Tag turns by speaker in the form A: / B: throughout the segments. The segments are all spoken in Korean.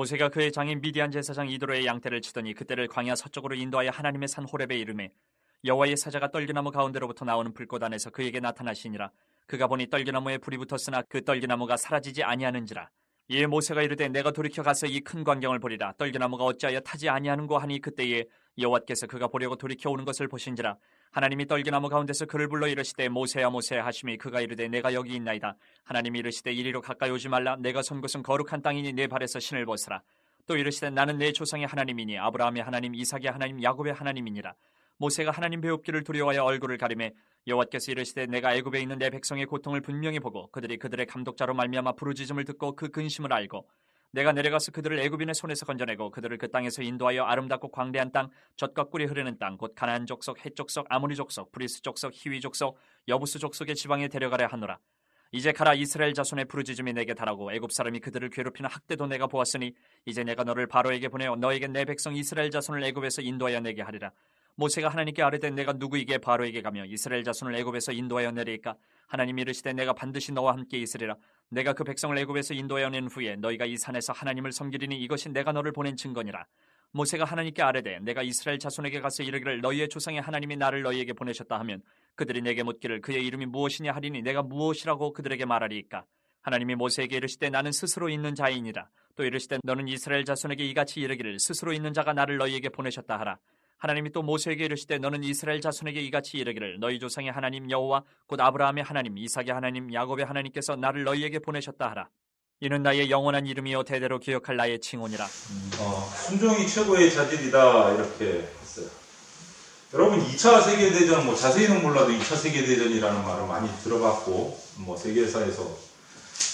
A: 모세가 그의 장인 미디안 제사장 이도로의 양떼를 치더니 그때를 광야 서쪽으로 인도하여 하나님의 산 호렙에 이르매 여호와의 사자가 떨기나무 가운데로부터 나오는 불꽃 안에서 그에게 나타나시니라. 그가 보니 떨기나무에 불이 붙었으나 그 떨기나무가 사라지지 아니하는지라. 이에 모세가 이르되 내가 돌이켜 가서 이 큰 광경을 보리라. 떨기나무가 어찌하여 타지 아니하는고 하니 그때에 여호와께서 그가 보려고 돌이켜 오는 것을 보신지라. 하나님이 떨기나무 가운데서 그를 불러 이르시되 모세야 모세야 하시니 그가 이르되 내가 여기 있나이다. 하나님이 이르시되 이리로 가까이 오지 말라. 내가 선 곳은 거룩한 땅이니 내 발에서 신을 벗으라. 또 이르시되 나는 내 조상의 하나님이니 아브라함의 하나님 이삭의 하나님 야곱의 하나님이니라. 모세가 하나님 배웁기를 두려워하여 얼굴을 가리매 여호와께서 이르시되 내가 애굽에 있는 내 백성의 고통을 분명히 보고 그들이 그들의 감독자로 말미암아 부르짖음을 듣고 그 근심을 알고 내가 내려가서 그들을 애굽인의 손에서 건져내고 그들을 그 땅에서 인도하여 아름답고 광대한 땅 젖과 꿀이 흐르는 땅 곧 가나안 족속 헷 족속 아모리 족속 브리스 족속 히위 족속 여부스 족속의 지방에 데려가려 하노라. 이제 가라. 이스라엘 자손의 부르짖음이 내게 달하고 애굽 사람이 그들을 괴롭히는 학대도 내가 보았으니 이제 내가 너를 바로에게 보내어 너에게 내 백성 이스라엘 자손을 애굽에서 인도하여 내게 하리라. 모세가 하나님께 아뢰되 내가 누구에게 바로에게 가며 이스라엘 자손을 애굽에서 인도하여 내리까? 하나님이 이르시되 내가 반드시 너와 함께 있으리라. 내가 그 백성을 애굽에서 인도하여 낸 후에 너희가 이 산에서 하나님을 섬기리니 이것이 내가 너를 보낸 증거니라. 모세가 하나님께 아뢰되 내가 이스라엘 자손에게 가서 이르기를 너희의 조상의 하나님이 나를 너희에게 보내셨다 하면 그들이 내게 묻기를 그의 이름이 무엇이냐 하리니 내가 무엇이라고 그들에게 말하리이까? 하나님이 모세에게 이르시되 나는 스스로 있는 자이니라. 또 이르시되 너는 이스라엘 자손에게 이같이 이르기를 스스로 있는 자가 나를 너희에게 보내셨다 하라. 하나님이 또 모세에게 이르시되 너는 이스라엘 자손에게 이같이 이르기를 너희 조상의 하나님 여호와 곧 아브라함의 하나님 이삭의 하나님 야곱의 하나님께서 나를 너희에게 보내셨다 하라. 이는 나의 영원한 이름이요 대대로 기억할 나의 칭호니라.
B: 순종이 최고의 자질이다 이렇게 했어요. 여러분 2차 세계대전 자세히는 몰라도 2차 세계대전이라는 말을 많이 들어봤고 세계사에서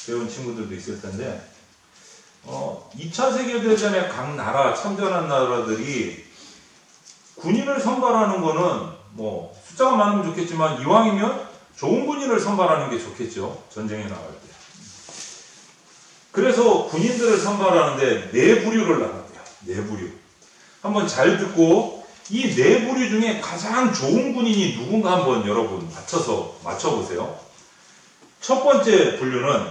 B: 배운 친구들도 있을 텐데 2차 세계대전의 각 나라 참전한 나라들이 군인을 선발하는 거는 숫자가 많으면 좋겠지만 이왕이면 좋은 군인을 선발하는 게 좋겠죠. 전쟁에 나갈 때. 그래서 군인들을 선발하는데 네 부류를 나눴대요. 네 부류. 한번 잘 듣고 이 네 부류 중에 가장 좋은 군인이 누군가 한번 여러분 맞춰보세요. 첫 번째 분류는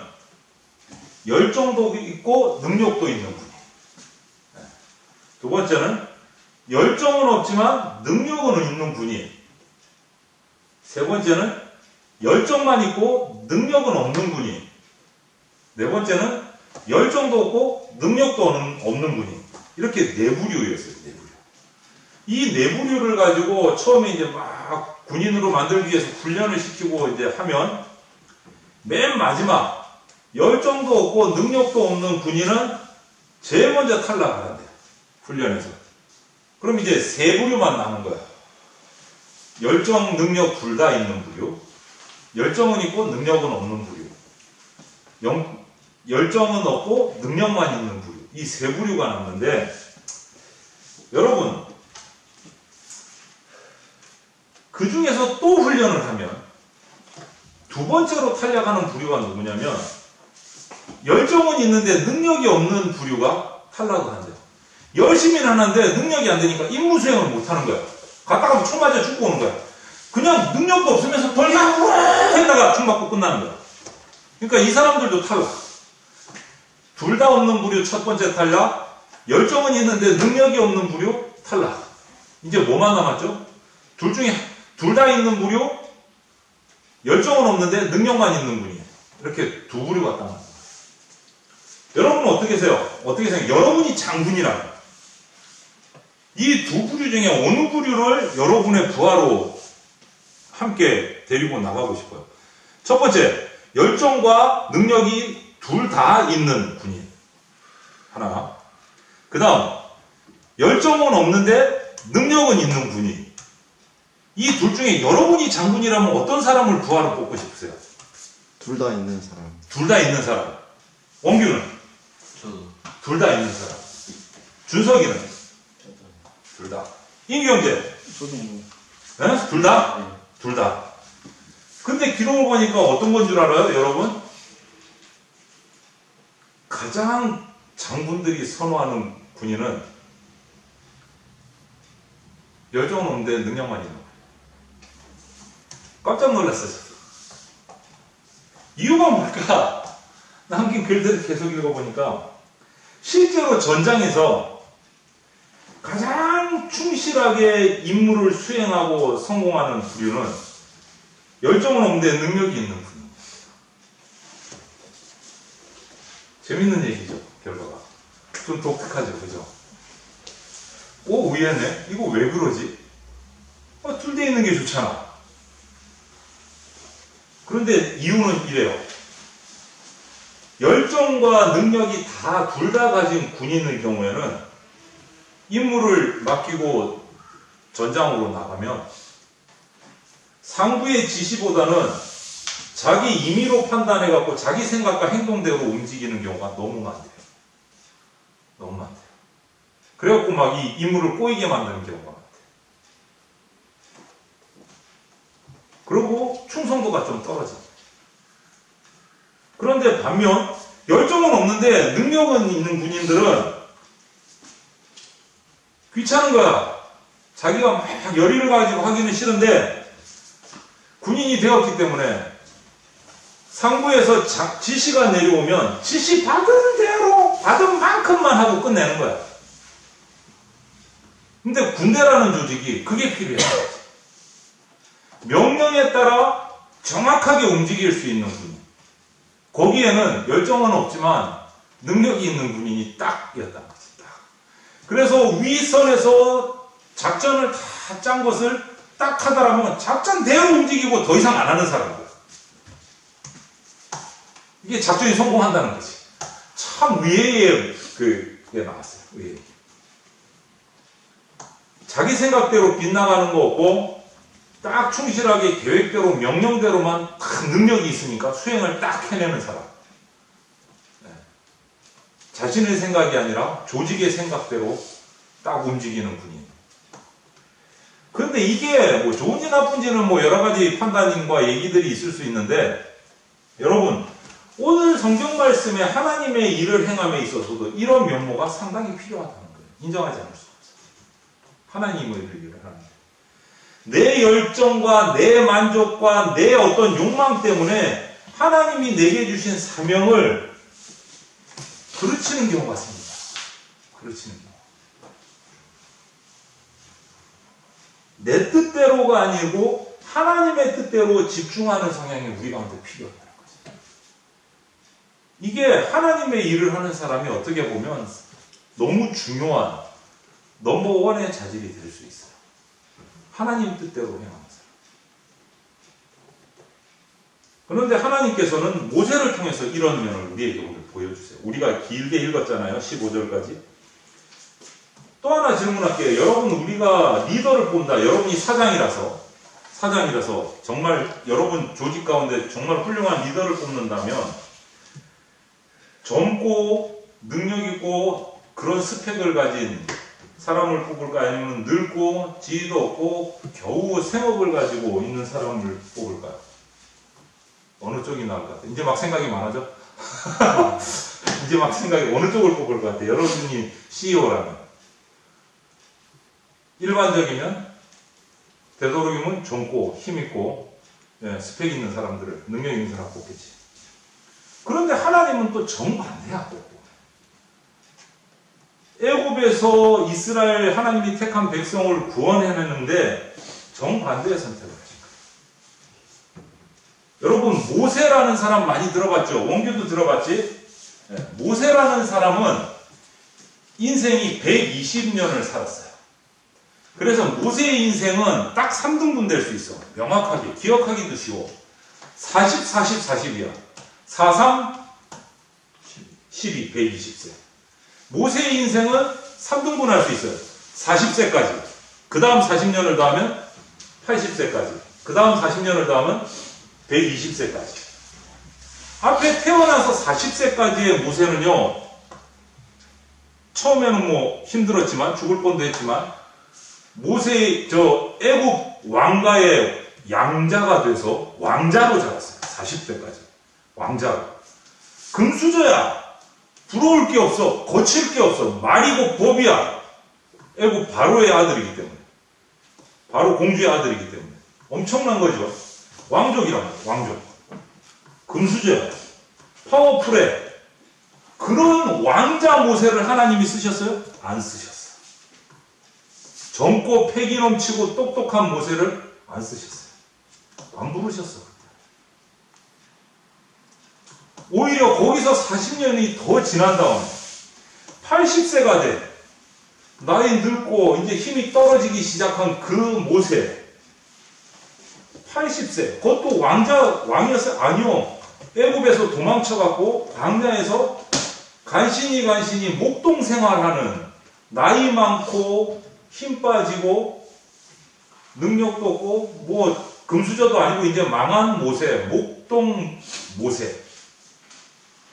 B: 열정도 있고 능력도 있는 군인. 두 번째는 열정은 없지만 능력은 있는 군인. 세 번째는 열정만 있고 능력은 없는 군인. 네 번째는 열정도 없고 능력도 없는 군인. 이렇게 네 부류였어요. 네 부류. 이 네 부류를 가지고 처음에 이제 막 군인으로 만들기 위해서 훈련을 시키고 이제 하면 맨 마지막 열정도 없고 능력도 없는 군인은 제일 먼저 탈락하는데요. 훈련에서. 그럼 이제 세 부류만 남은 거야. 열정, 능력 둘 다 있는 부류. 열정은 있고 능력은 없는 부류. 열정은 없고 능력만 있는 부류. 이 세 부류가 남는데 여러분 그 중에서 또 훈련을 하면 두 번째로 탈락하는 부류가 누구냐면 열정은 있는데 능력이 없는 부류가 탈락을 한대요. 열심히는 하는데 능력이 안 되니까 임무 수행을 못 하는 거야. 갔다가 총 맞아 죽고 오는 거야. 그냥 능력도 없으면서 덜냥 했다가 총 맞고 끝나는 거야. 그러니까 이 사람들도 탈락. 둘 다 없는 부류 첫 번째 탈락, 열정은 있는데 능력이 없는 부류 탈락. 이제 뭐만 남았죠? 둘 중에 둘 다 있는 부류, 열정은 없는데 능력만 있는 분이 이렇게 두 부류가 딱 나와요. 여러분은 어떻게 생각해요? 여러분이 장군이라면 이 두 부류 중에 어느 부류를 여러분의 부하로 함께 데리고 나가고 싶어요? 첫 번째, 열정과 능력이 둘 다 있는 군인 하나. 그 다음, 열정은 없는데 능력은 있는 군인. 이 둘 중에 여러분이 장군이라면 어떤 사람을 부하로 뽑고 싶으세요?
C: 둘 다 있는 사람.
B: 둘 다 있는 사람. 원규는?
C: 저도.
B: 둘 다 있는 사람. 준석이는? 둘 다. 임경재?
C: 저도
B: 네? 둘 다?
C: 네.
B: 둘 다. 근데 기록을 보니까 어떤 건 줄 알아요, 여러분? 가장 장군들이 선호하는 군인은 열정은 없는데 능력만 있는 거예요. 깜짝 놀랐어요. 이유가 뭘까? 남긴 글들을 계속 읽어보니까 실제로 전장에서 가장 충실하게 임무를 수행하고 성공하는 부류는 열정은 없는데 능력이 있는 부류입니다. 재밌는 얘기죠, 결과가. 좀 독특하죠, 그죠? 오, 의외네. 이거 왜 그러지? 툴돼 있는 게 좋잖아. 그런데 이유는 이래요. 열정과 능력이 둘 다 가진 군인의 경우에는 임무를 맡기고 전장으로 나가면 상부의 지시보다는 자기 임의로 판단해갖고 자기 생각과 행동대로 움직이는 경우가 너무 많대요. 너무 많대요. 그래갖고 막 이 임무를 꼬이게 만드는 경우가 많대요. 그리고 충성도가 좀 떨어집니다. 그런데 반면 열정은 없는데 능력은 있는 군인들은 귀찮은 거야. 자기가 막 열의를 가지고 하기는 싫은데 군인이 되었기 때문에 상부에서 지시가 내려오면 지시 받은 대로 받은 만큼만 하고 끝내는 거야. 근데 군대라는 조직이 그게 필요해요. 명령에 따라 정확하게 움직일 수 있는 군인. 거기에는 열정은 없지만 능력이 있는 군인이 딱이었단 거지. 딱. 그래서 윗선에서 작전을 다 짠 것을 딱 하더라면 작전대로 움직이고 더 이상 안 하는 사람들. 이게 작전이 성공한다는 거지. 참 의외의 그게 나왔어요. 의외. 자기 생각대로 빗나가는 거 없고 딱 충실하게 계획대로 명령대로만 딱 능력이 있으니까 수행을 딱 해내는 사람. 네. 자신의 생각이 아니라 조직의 생각대로 딱 움직이는 군인. 그런데 이게 뭐 좋은지 나쁜지는 뭐 여러 가지 판단과 얘기들이 있을 수 있는데 여러분 오늘 성경 말씀에 하나님의 일을 행함에 있어서도 이런 면모가 상당히 필요하다는 거예요. 인정하지 않을 수가 없어요. 하나님의 일을 하는 내 열정과 내 만족과 내 어떤 욕망 때문에 하나님이 내게 주신 사명을 그르치는 경우가 있습니다. 그르치는 경우. 내 뜻대로가 아니고 하나님의 뜻대로 집중하는 성향이 우리 가운데 필요하다는 거죠. 이게 하나님의 일을 하는 사람이 어떻게 보면 너무 중요한 넘버원의 자질이 될 수 있어요. 하나님 뜻대로 행하는 사람. 그런데 하나님께서는 모세를 통해서 이런 면을 우리에게 오늘 보여주세요. 우리가 길게 읽었잖아요. 15절까지. 또 하나 질문할게요. 여러분 우리가 리더를 뽑는다. 여러분이 사장이라서 정말 여러분 조직 가운데 정말 훌륭한 리더를 뽑는다면 젊고 능력있고 그런 스펙을 가진 사람을 뽑을까? 아니면 늙고 지위도 없고 겨우 생업을 가지고 있는 사람을 뽑을까요? 어느 쪽이 나을 것 같아요? 이제 막 생각이 많아져? 이제 막 생각이 어느 쪽을 뽑을 것 같아요? 여러분이 CEO라면 일반적이면 되도록이면 젊고 힘있고 스펙 있는 사람들을 능력 있는 사람 뽑겠지. 그런데 하나님은 또 정반대야. 애굽에서 이스라엘 하나님이 택한 백성을 구원해내는데 정반대의 선택을 하신 거예요. 여러분 모세라는 사람 많이 들어봤죠? 원교도 들어봤지? 모세라는 사람은 인생이 120년을 살았어요. 그래서 모세의 인생은 딱 3등분 될 수 있어. 명확하게 기억하기도 쉬워. 40, 40, 40이야. 4, 3, 12, 120세. 모세의 인생은 3등분 할 수 있어요. 40세까지. 그 다음 40년을 더하면 80세까지. 그 다음 40년을 더하면 120세까지. 앞에 태어나서 40세까지의 모세는요, 처음에는 뭐 힘들었지만, 죽을 뻔도 했지만, 애굽 왕가의 양자가 돼서 왕자로 자랐어요. 40세까지. 왕자로. 금수저야. 부러울 게 없어. 거칠 게 없어. 말이고 법이야. 애굽 바로의 아들이기 때문에. 바로 공주의 아들이기 때문에. 엄청난 거죠. 왕족이란 말이야. 왕족. 금수저야. 파워풀해. 그런 왕자 모세를 하나님이 쓰셨어요? 안 쓰셨어요. 젊고 패기 넘치고 똑똑한 모세를 안 쓰셨어요. 안 부르셨어. 오히려 거기서 40년이 더 지난 다음에 80세가 돼 나이 늙고 이제 힘이 떨어지기 시작한 그 모세 80세 그것도 왕이었어요? 아니요. 애굽에서 도망쳐갖고 광야에서 간신히 목동 생활하는 나이 많고 힘 빠지고 능력도 없고 뭐 금수저도 아니고 이제 망한 모세 목동 모세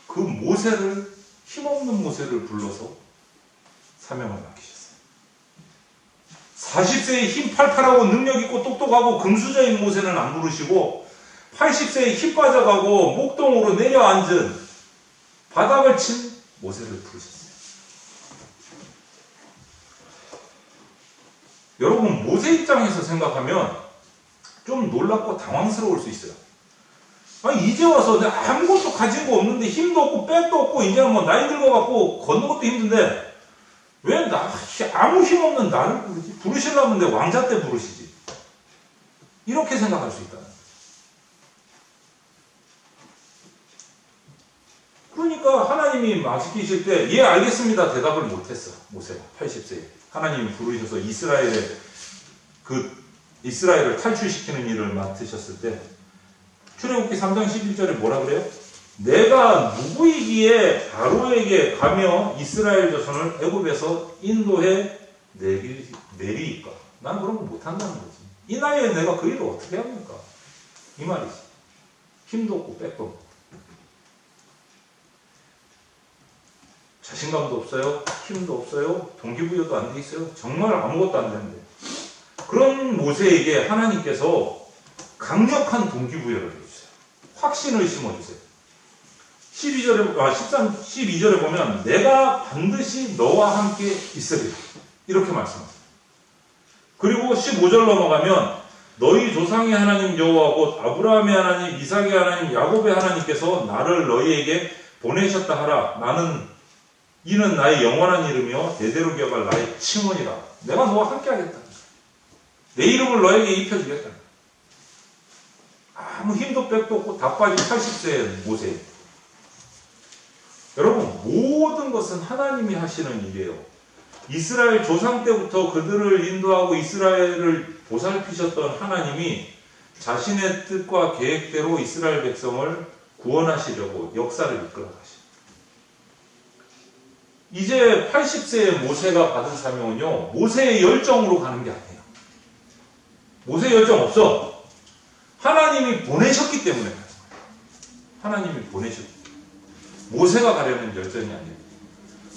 B: 그 모세를 힘없는 모세를 불러서 사명을 맡기셨어요. 40세에 힘 팔팔하고 능력 있고 똑똑하고 금수저인 모세는 안 부르시고 80세에 힘 빠져가고 목동으로 내려앉은 바닥을 친 모세를 부르셨어요. 여러분 모세 입장에서 생각하면 좀 놀랍고 당황스러울 수 있어요. 아니 이제 와서 내가 아무것도 가진 거 없는데 힘도 없고 백도 없고 이제는 뭐 나이 들어갖고 걷는 것도 힘든데 왜 아무 힘 없는 나를 부르지? 부르시려면 내 왕자 때 부르시지. 이렇게 생각할 수 있다는 거예요. 그러니까 하나님이 맡기실 때 예 알겠습니다 대답을 못했어. 모세가 80세에 하나님이 부르셔서 이스라엘을 탈출시키는 일을 맡으셨을 때 출애굽기 3장 11절에 뭐라 그래요? 내가 누구이기에 바로에게 가며 이스라엘 자손을 애굽에서 인도해 내리니까 난 그런 거 못한다는 거지. 이 나이에 내가 그 일을 어떻게 합니까? 이 말이지. 힘도 없고 백도 없고 자신감도 없어요. 힘도 없어요. 동기부여도 안 돼 있어요. 정말 아무것도 안 되는데 그런 모세에게 하나님께서 강력한 동기부여를 해주세요. 확신을 심어주세요. 12절에 보면 내가 반드시 너와 함께 있으리라 이렇게 말씀하세요. 그리고 15절 넘어가면 너희 조상의 하나님 여호와 곧 아브라함의 하나님 이삭의 하나님 야곱의 하나님께서 나를 너희에게 보내셨다 하라. 이는 나의 영원한 이름이요 대대로 기억할 나의 칭언이라. 내가 너와 함께 하겠다. 내 이름을 너에게 입혀주겠다. 아무 힘도 백도 없고 다 빠진 80세의 모세. 여러분 모든 것은 하나님이 하시는 일이에요. 이스라엘 조상 때부터 그들을 인도하고 이스라엘을 보살피셨던 하나님이 자신의 뜻과 계획대로 이스라엘 백성을 구원하시려고 역사를 이끌어 가십니다. 이제 80세의 모세가 받은 사명은요 모세의 열정으로 가는 게 아니에요. 모세의 열정 없어. 하나님이 보내셨기 때문에 가는 거예요. 하나님이 보내셨기 때문에. 모세가 가려는 열정이 아니에요.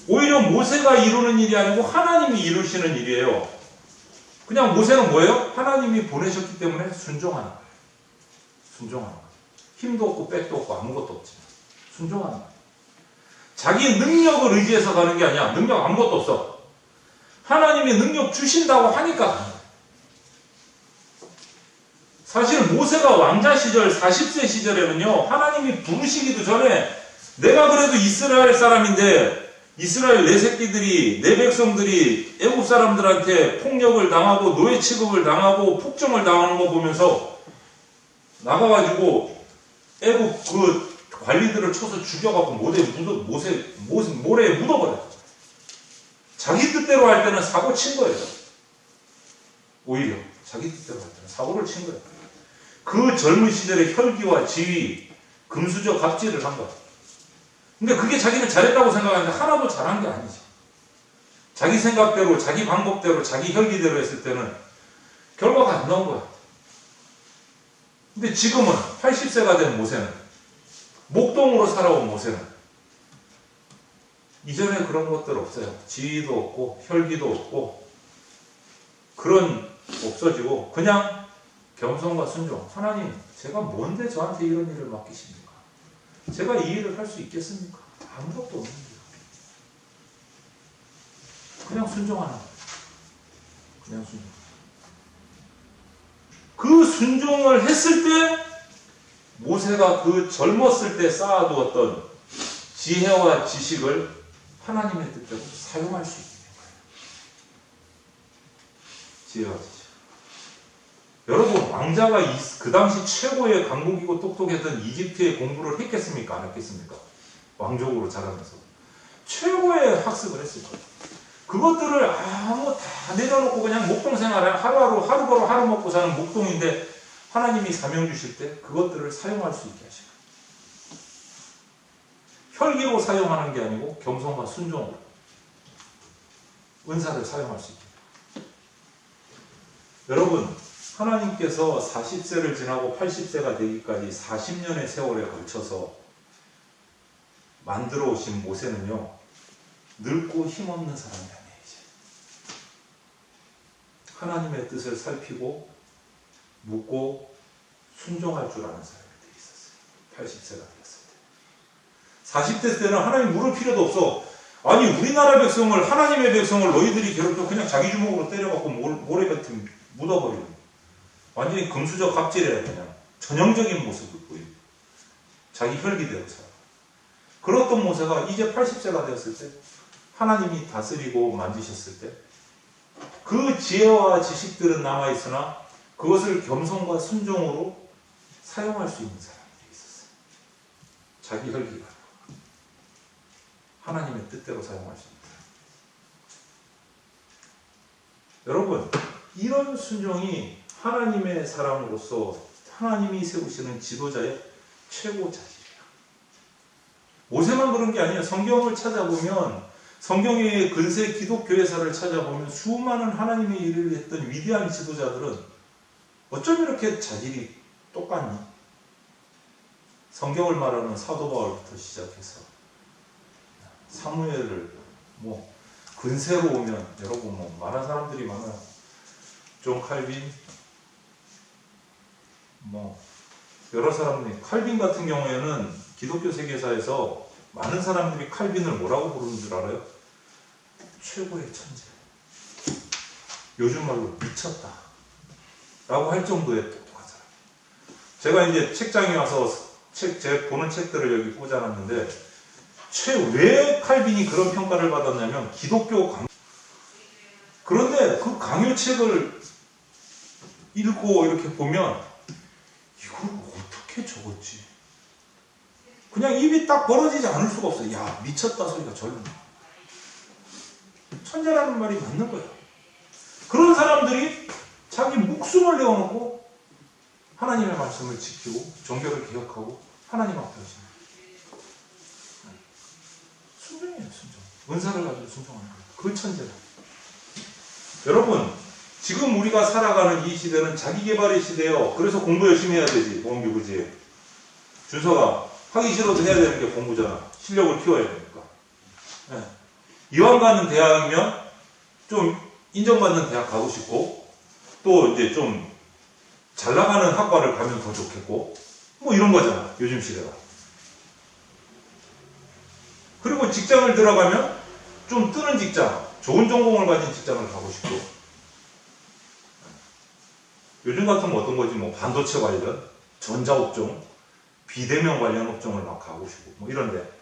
B: 오히려 모세가 이루는 일이 아니고 하나님이 이루시는 일이에요. 그냥 모세는 뭐예요? 하나님이 보내셨기 때문에 순종하는 거예요. 순종하는 거예요. 힘도 없고 백도 없고 아무것도 없지만 순종하는 거예요. 자기 능력을 의지해서 가는 게 아니야. 능력 아무것도 없어. 하나님이 능력 주신다고 하니까 가는 거예요. 사실 모세가 왕자 시절 40세 시절에는요 하나님이 부르시기도 전에 내가 그래도 이스라엘 사람인데 이스라엘 내 새끼들이 내 백성들이 애굽 사람들한테 폭력을 당하고 노예 취급을 당하고 폭정을 당하는 거 보면서 나가가지고 애굽 그 관리들을 쳐서 죽여갖고 모래에 묻어버려. 자기 뜻대로 할 때는 사고 친 거예요. 오히려 자기 뜻대로 할 때는 사고를 친 거예요. 그 젊은 시절에 혈기와 지위, 금수저 갑질을 한 거예요. 근데 그게 자기는 잘했다고 생각하는데 하나도 잘한 게 아니지. 자기 생각대로, 자기 방법대로, 자기 혈기대로 했을 때는 결과가 안 나온 거야. 근데 지금은 80세가 된 모세는, 목동으로 살아온 모세는 이전에 그런 것들 없어요. 지위도 없고 혈기도 없고 그런 없어지고 그냥 겸손과 순종. 하나님, 제가 뭔데 저한테 이런 일을 맡기십니까? 제가 이 일을 할 수 있겠습니까? 아무것도 없는데 그냥 순종하는 거예요. 그냥 순종. 그 순종을 했을 때 모세가 그 젊었을 때 쌓아두었던 지혜와 지식을 하나님의 뜻대로 사용할 수 있는 거예요. 지혜와 지식. 여러분, 왕자가 그 당시 최고의 강국이고 똑똑했던 이집트의 공부를 했겠습니까? 안 했겠습니까? 왕족으로 자라면서. 최고의 학습을 했을 거예요. 그것들을 아무 다 내려놓고 그냥 목동 생활을 하루 벌어 하루 먹고 사는 목동인데 하나님이 사명 주실 때 그것들을 사용할 수 있게 하시고 혈기로 사용하는 게 아니고 겸손과 순종으로 은사를 사용할 수 있게. 여러분, 하나님께서 40세를 지나고 80세가 되기까지 40년의 세월에 걸쳐서 만들어 오신 모세는요, 늙고 힘없는 사람이 아니에요. 이제 하나님의 뜻을 살피고 묻고 순종할 줄 아는 사람이 되어 있었어요. 80세가 되었을 때. 40대 때는 하나님 물을 필요도 없어. 아니, 우리나라 백성을, 하나님의 백성을 너희들이 괴롭혀 그냥 자기 주먹으로 때려갖고 모래 같은 묻어버리는, 완전히 금수저 갑질이라 그냥 전형적인 모습을 보이고 자기 혈기대로 살아. 그렇던 모세가 이제 80세가 되었을 때 하나님이 다스리고 만지셨을 때 그 지혜와 지식들은 남아있으나 그것을 겸손과 순종으로 사용할 수 있는 사람들이 있었어요. 자기 혈기가 하나님의 뜻대로 사용할 수 있는 사람. 여러분, 이런 순종이 하나님의 사람으로서 하나님이 세우시는 지도자의 최고 자질이에요. 모세만 그런 게 아니에요. 성경을 찾아보면, 성경의 근세 기독교회사를 찾아보면 수많은 하나님의 일을 했던 위대한 지도자들은 어쩜 이렇게 자질이 똑같니? 성경을 말하는 사도 바울부터 시작해서 사무엘을 근세로 오면 여러분 많은 사람들이 많아요. 존 칼빈, 여러 사람들이, 칼빈 같은 경우에는 기독교 세계사에서 많은 사람들이 칼빈을 뭐라고 부르는 줄 알아요? 최고의 천재. 요즘 말로 미쳤다 라고 할 정도의 똑똑한 사람. 제가 이제 책장에 와서 제 보는 책들을 여기 꽂아놨는데, 왜 칼빈이 그런 평가를 받았냐면, 기독교 강요. 그런데 그 강요책을 읽고 이렇게 보면, 이걸 어떻게 적었지? 그냥 입이 딱 벌어지지 않을 수가 없어요. 야, 미쳤다 소리가 절로 나. 천재라는 말이 맞는 거예요. 그런 사람들이 자기 목숨을 내어놓고 하나님의 말씀을 지키고 종교를 개혁하고 하나님 앞에 하십니다. 순종이에요, 순종. 은사를 가지고 순종하는 거예요. 그 천재다. 여러분, 지금 우리가 살아가는 이 시대는 자기개발의 시대예요. 그래서 공부 열심히 해야 되지. 보험교부지에. 준서가 하기 싫어도 해야 되는 게 공부잖아. 실력을 키워야 되니까. 네. 이왕 가는 대학이면 좀 인정받는 대학 가고 싶고, 또 이제 좀 잘 나가는 학과를 가면 더 좋겠고, 이런 거잖아, 요즘 시대가. 그리고 직장을 들어가면 좀 뜨는 직장, 좋은 전공을 가진 직장을 가고 싶고, 요즘 같은 거 어떤 거지? 반도체 관련, 전자업종, 비대면 관련 업종을 막 가고 싶고, 이런데.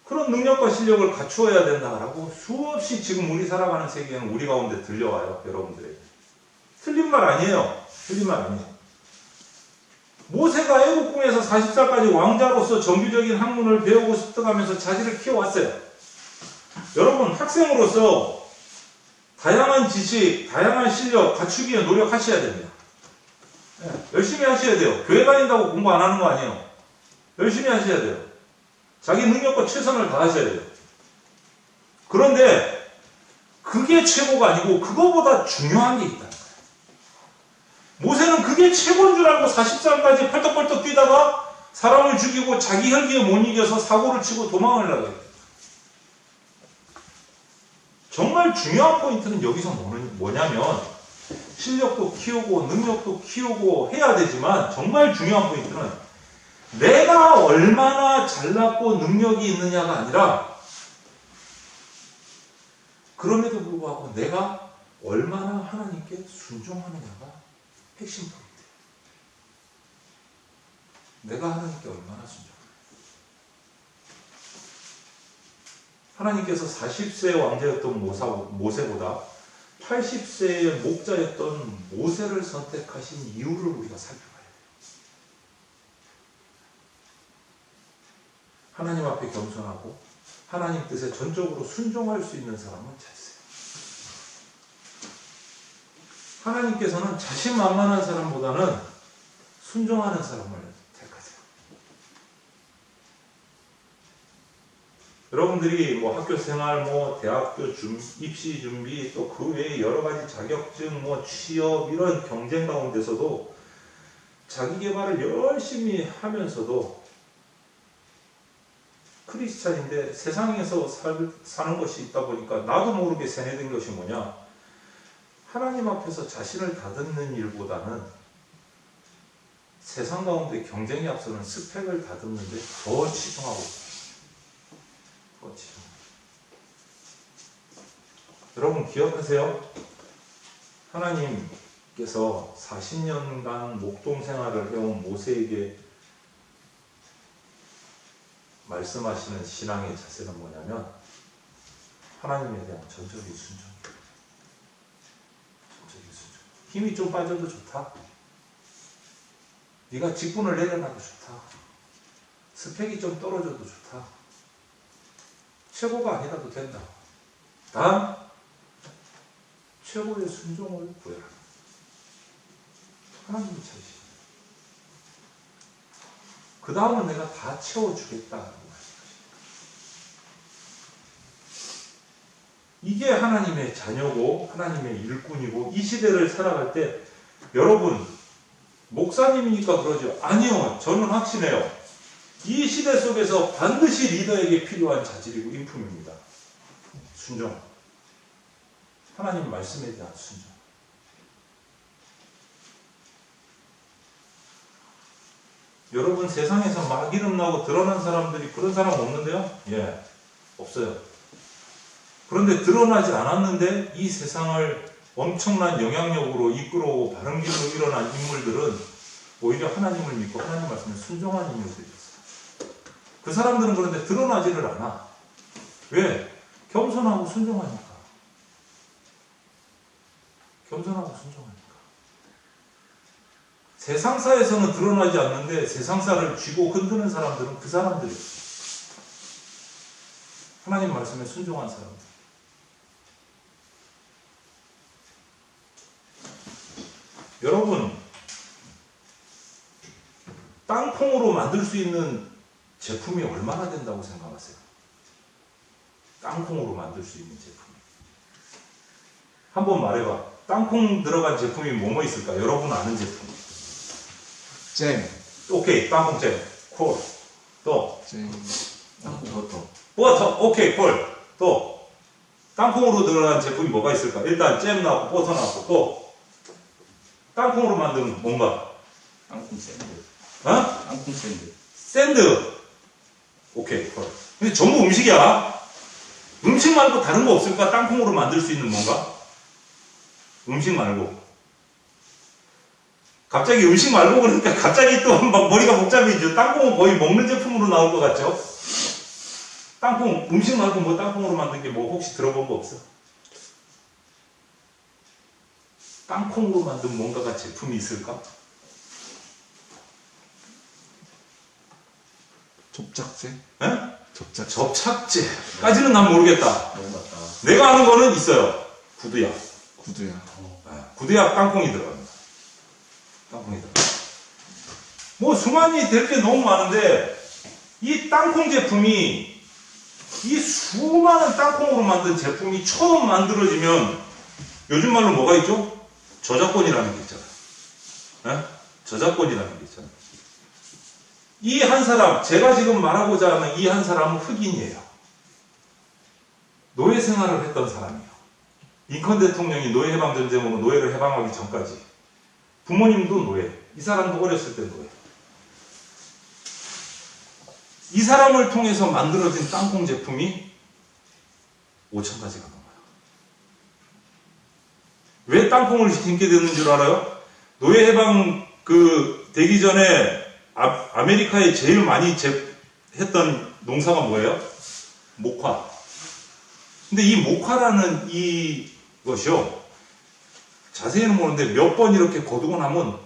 B: 그런 능력과 실력을 갖추어야 된다라고 수없이 지금 우리 살아가는 세계에는 우리 가운데 들려와요, 여러분들에게. 틀린 말 아니에요. 틀린 말 아니에요. 모세가 애국 궁에서 40살까지 왕자로서 정규적인 학문을 배우고 습득하면서 자질을 키워왔어요. 여러분, 학생으로서 다양한 지식, 다양한 실력 갖추기 위해 노력하셔야 됩니다. 네, 열심히 하셔야 돼요. 교회 다닌다고 공부 안 하는 거 아니에요. 열심히 하셔야 돼요. 자기 능력과 최선을 다하셔야 돼요. 그런데 그게 최고가 아니고 그거보다 중요한 게 있다는 거예요. 모세는 그게 최고인 줄 알고 40살까지 펄떡펄떡 뛰다가 사람을 죽이고 자기 혈기에 못 이겨서 사고를 치고 도망을 나가요. 정말 중요한 포인트는 여기서 뭐냐면, 실력도 키우고 능력도 키우고 해야 되지만 정말 중요한 포인트는 내가 얼마나 잘났고 능력이 있느냐가 아니라, 그럼에도 불구하고 내가 얼마나 하나님께 순종하느냐가 핵심 포인트예요. 내가 하나님께 얼마나 순종하느냐. 하나님께서 40세 왕자였던 모세보다 80세의 목자였던 모세를 선택하신 이유를 우리가 살펴봐야 돼요. 하나님 앞에 겸손하고 하나님 뜻에 전적으로 순종할 수 있는 사람은 찾으세요. 하나님께서는 자신만만한 사람보다는 순종하는 사람을 택하세요. 여러분들이 뭐 학교 생활, 뭐 대학교 입시 준비, 또 그 외에 여러 가지 자격증, 뭐 취업 이런 경쟁 가운데서도 자기 개발을 열심히 하면서도 크리스찬인데 세상에서 사는 것이 있다 보니까 나도 모르게 세뇌된 것이 뭐냐? 하나님 앞에서 자신을 다듬는 일보다는 세상 가운데 경쟁에 앞서는 스펙을 다듬는데 더 치중하고 있어요. 더 치중. 여러분 기억하세요? 하나님께서 40년간 목동 생활을 해온 모세에게 말씀하시는 신앙의 자세는 뭐냐면 하나님에 대한 전적인 순종. 힘이 좀 빠져도 좋다. 네가 직분을 내려놔도 좋다. 스펙이 좀 떨어져도 좋다. 최고가 아니라도 된다. 단 최고의 순종을 구해라. 하나님이 찾으시다. 그 다음은 내가 다 채워주겠다. 이게 하나님의 자녀고 하나님의 일꾼이고 이 시대를 살아갈 때 여러분 목사님이니까 그러죠. 아니요. 저는 확신해요. 이 시대 속에서 반드시 리더에게 필요한 자질이고 인품입니다. 순종. 하나님 말씀에 대한 순종. 여러분 세상에서 막 이름나고 드러난 사람들이 그런 사람 없는데요? 예, 없어요. 그런데 드러나지 않았는데 이 세상을 엄청난 영향력으로 이끌어오고 바른 길로 일어난 인물들은 오히려 하나님을 믿고 하나님 말씀에 순종한 인물들이었어요. 그 사람들은 그런데 드러나지를 않아. 왜? 겸손하고 순종하니까. 겸손하고 순종하니까. 세상사에서는 드러나지 않는데 세상사를 쥐고 흔드는 사람들은 그 사람들이에요. 하나님 말씀에 순종한 사람들. 여러분, 땅콩으로 만들 수 있는 제품이 얼마나 된다고 생각하세요? 땅콩으로 만들 수 있는 제품이. 한번 말해봐. 땅콩 들어간 제품이 뭐뭐 있을까? 여러분 아는 제품.
C: 잼.
B: 오케이, 땅콩잼. 콜. 또.
C: 잼. 버터.
B: 버터. 오케이, 콜. 또. 땅콩으로 들어간 제품이 뭐가 있을까? 일단 잼 나왔고, 버터 나왔고, 또. 땅콩으로 만든 뭔가?
D: 땅콩 샌드.
B: 어?
D: 땅콩 샌드.
B: 샌드. 오케이, 콜. 근데 전부 음식이야. 음식 말고 다른 거 없을까? 땅콩으로 만들 수 있는 뭔가? 음식 말고. 갑자기 음식 말고 그러니까 갑자기 또 막 머리가 복잡해지죠. 땅콩은 거의 먹는 제품으로 나올 것 같죠? 땅콩, 음식 말고 뭐 땅콩으로 만든 게 뭐 혹시 들어본 거 없어? 땅콩으로 만든 뭔가가 제품이 있을까?
C: 접착제?
B: 에?
C: 접착제.
B: 접착제까지는 난 모르겠다.
D: 너무 같다.
B: 내가 아는 거는 있어요. 구두약.
C: 구두야.
B: 구두약 땅콩이 들어갑니다. 땅콩이 들어갑니다. 뭐 수많이 될 게 너무 많은데 이 땅콩 제품이 이 수많은 땅콩으로 만든 제품이 처음 만들어지면 요즘 말로 뭐가 있죠? 저작권이라는 게 있잖아요. 네? 저작권이라는 게 있잖아요. 이 한 사람, 제가 지금 말하고자 하는 이 한 사람은 흑인이에요. 노예 생활을 했던 사람이에요. 링컨 대통령이 노예 해방 전쟁으로 노예를 해방하기 전까지. 부모님도 노예. 이 사람도 어렸을 때 노예. 이 사람을 통해서 만들어진 땅콩 제품이 5,000가지가 넘어요. 왜 땅콩을 심게 되는 줄 알아요? 노예 해방 되기 전에 아메리카에 제일 많이 했던 농사가 뭐예요? 목화. 근데 이 목화라는 이것이요, 자세히는 모르는데 몇 번 이렇게 거두고 나면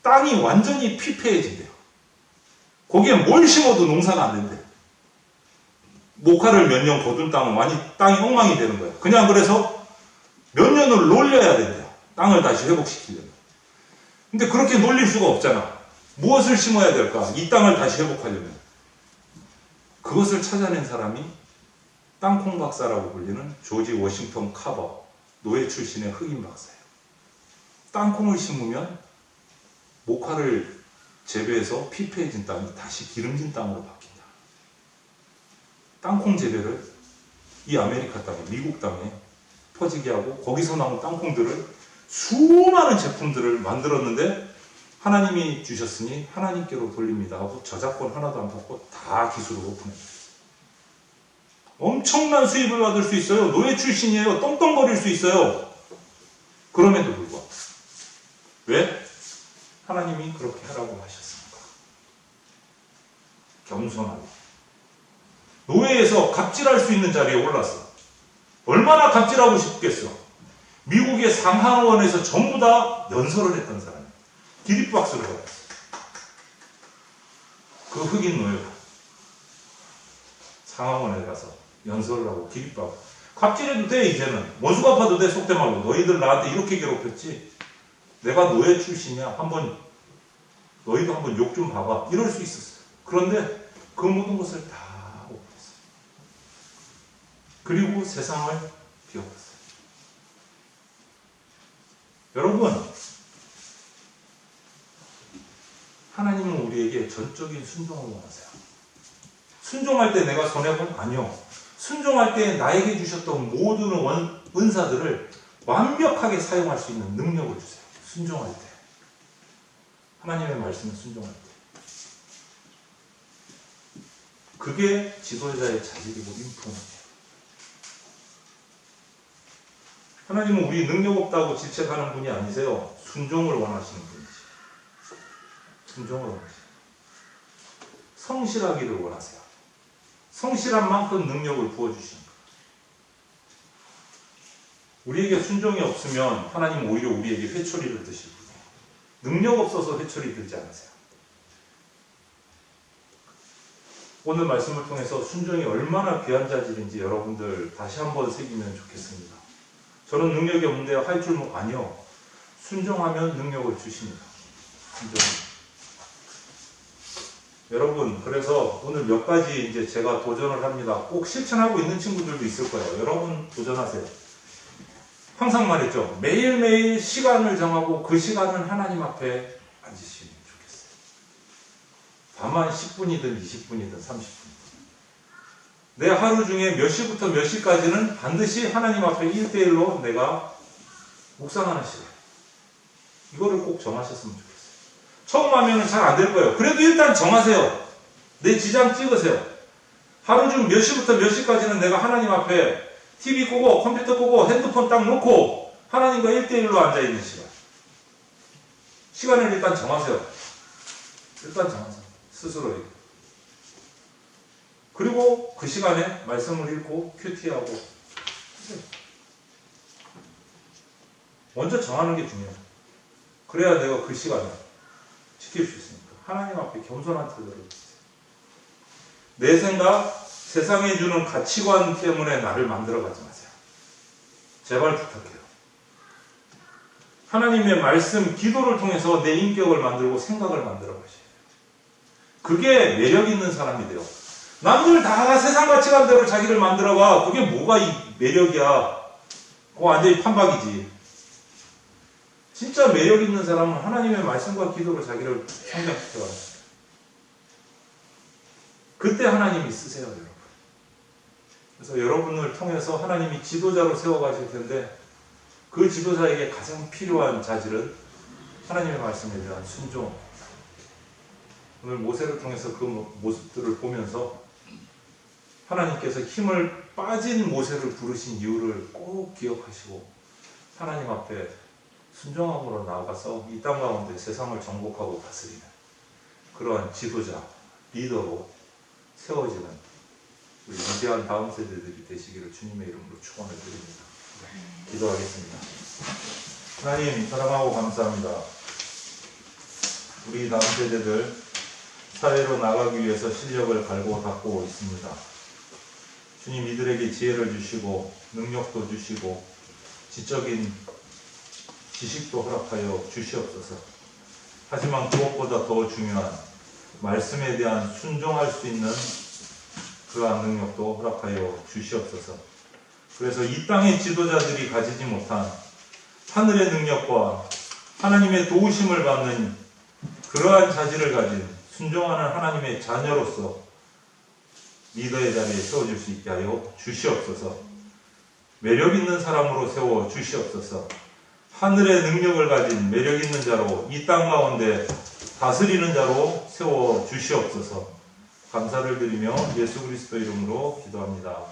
B: 땅이 완전히 피폐해진대요. 거기에 뭘 심어도 농사가 안 된대요. 목화를 몇 년 거둔 땅은 많이 땅이 엉망이 되는 거예요. 그냥 그래서 몇 년을 놀려야 된대요. 땅을 다시 회복시키려면. 근데 그렇게 놀릴 수가 없잖아. 무엇을 심어야 될까? 이 땅을 다시 회복하려면. 그것을 찾아낸 사람이 땅콩 박사라고 불리는 조지 워싱턴 카버, 노예 출신의 흑인 박사예요. 땅콩을 심으면 목화를 재배해서 피폐해진 땅이 다시 기름진 땅으로 바뀐다. 땅콩 재배를 이 아메리카 땅에, 미국 땅에 퍼지게 하고 거기서 나온 땅콩들을 수많은 제품들을 만들었는데 하나님이 주셨으니 하나님께로 돌립니다 하고 저작권 하나도 안 받고 다 기술로 보냅니다. 엄청난 수입을 받을 수 있어요. 노예 출신이에요. 떵떵거릴 수 있어요. 그럼에도 불구하고 왜? 하나님이 그렇게 하라고 하셨습니까? 겸손하게 노예에서 갑질할 수 있는 자리에 올랐어. 얼마나 갑질하고 싶겠어. 미국의 상하원에서 전부 다 연설을 했던 사람이에요. 기립박수를 받았어. 그 흑인 노예가 상하원에 가서 연설을 하고 기립박수. 갑질해도 돼. 이제는 원수 갚아도 돼. 속된 말로 너희들 나한테 이렇게 괴롭혔지. 내가 노예 출신이야. 너희도 한번 욕 좀 봐봐. 이럴 수 있었어요. 그런데 그 모든 것을 다 없앴어요. 그리고 세상을 비워봤어요. 여러분, 하나님은 우리에게 전적인 순종을 원하세요. 순종할 때 내가 손해본? 아니요. 순종할 때 나에게 주셨던 모든 은사들을 완벽하게 사용할 수 있는 능력을 주세요. 순종할 때. 하나님의 말씀을 순종할 때. 그게 지도자의 자질이고 인품이에요. 하나님은 우리 능력 없다고 질책하는 분이 아니세요. 순종을 원하시는 분이시죠. 순종을 원하시죠. 성실하기를 원하세요. 성실한 만큼 능력을 부어주시는 거예요. 우리에게 순종이 없으면 하나님은 오히려 우리에게 회초리를 드실 분이에요. 능력 없어서 회초리 들지 않으세요. 오늘 말씀을 통해서 순종이 얼마나 귀한 자질인지 여러분들 다시 한번 새기면 좋겠습니다. 저는 능력이 없는데 할 줄 아니요. 순종하면 능력을 주십니다. 순종. 여러분, 그래서 오늘 몇 가지 이제 제가 도전을 합니다. 꼭 실천하고 있는 친구들도 있을 거예요. 여러분 도전하세요. 항상 말했죠. 매일매일 시간을 정하고 그 시간은 하나님 앞에 앉으시면 좋겠어요. 다만 10분이든 20분이든 30분이든. 내 하루 중에 몇 시부터 몇 시까지는 반드시 하나님 앞에 1대1로 내가 묵상하는 시간. 이거를 꼭 정하셨으면 좋겠어요. 처음 하면 잘 안 될 거예요. 그래도 일단 정하세요. 내 지장 찍으세요. 하루 중 몇 시부터 몇 시까지는 내가 하나님 앞에 TV 끄고 컴퓨터 끄고 핸드폰 딱 놓고 하나님과 1대1로 앉아있는 시간. 시간을 일단 정하세요. 일단 정하세요. 스스로에게. 그리고 그 시간에 말씀을 읽고 큐티하고 하세요. 먼저 정하는 게 중요해요. 그래야 내가 그 시간을 지킬 수 있으니까. 하나님 앞에 겸손한 태도를 보세요. 내 생각, 세상에 주는 가치관 때문에 나를 만들어가지 마세요. 제발 부탁해요. 하나님의 말씀, 기도를 통해서 내 인격을 만들고 생각을 만들어 가셔야 돼요. 그게 매력 있는 사람이 돼요. 남들 다 세상 가치관대로 자기를 만들어가. 그게 뭐가 이 매력이야. 그거 완전히 판박이지. 진짜 매력 있는 사람은 하나님의 말씀과 기도로 자기를 성장시켜가요. 그때 하나님이 쓰세요, 여러분. 그래서 여러분을 통해서 하나님이 지도자로 세워가실 텐데 그 지도자에게 가장 필요한 자질은 하나님의 말씀에 대한 순종. 오늘 모세를 통해서 그 모습들을 보면서 하나님께서 힘을 빠진 모세를 부르신 이유를 꼭 기억하시고 하나님 앞에 순종함으로 나아가서 이 땅 가운데 세상을 정복하고 다스리는 그러한 지도자, 리더로 세워지는 우리 위대한 다음 세대들이 되시기를 주님의 이름으로 축원을 드립니다. 기도하겠습니다. 하나님 사랑하고 감사합니다. 우리 다음 세대들 사회로 나가기 위해서 실력을 갈고 닦고 있습니다. 주님 이들에게 지혜를 주시고 능력도 주시고 지적인 지식도 허락하여 주시옵소서. 하지만 그것보다 더 중요한 말씀에 대한 순종할 수 있는 그러한 능력도 허락하여 주시옵소서. 그래서 이 땅의 지도자들이 가지지 못한 하늘의 능력과 하나님의 도우심을 받는 그러한 자질을 가진 순종하는 하나님의 자녀로서 리더의 자리에 세워줄 수 있게 하여 주시옵소서. 매력 있는 사람으로 세워 주시옵소서. 하늘의 능력을 가진 매력 있는 자로 이 땅 가운데 다스리는 자로 세워 주시옵소서. 감사를 드리며 예수 그리스도 이름으로 기도합니다.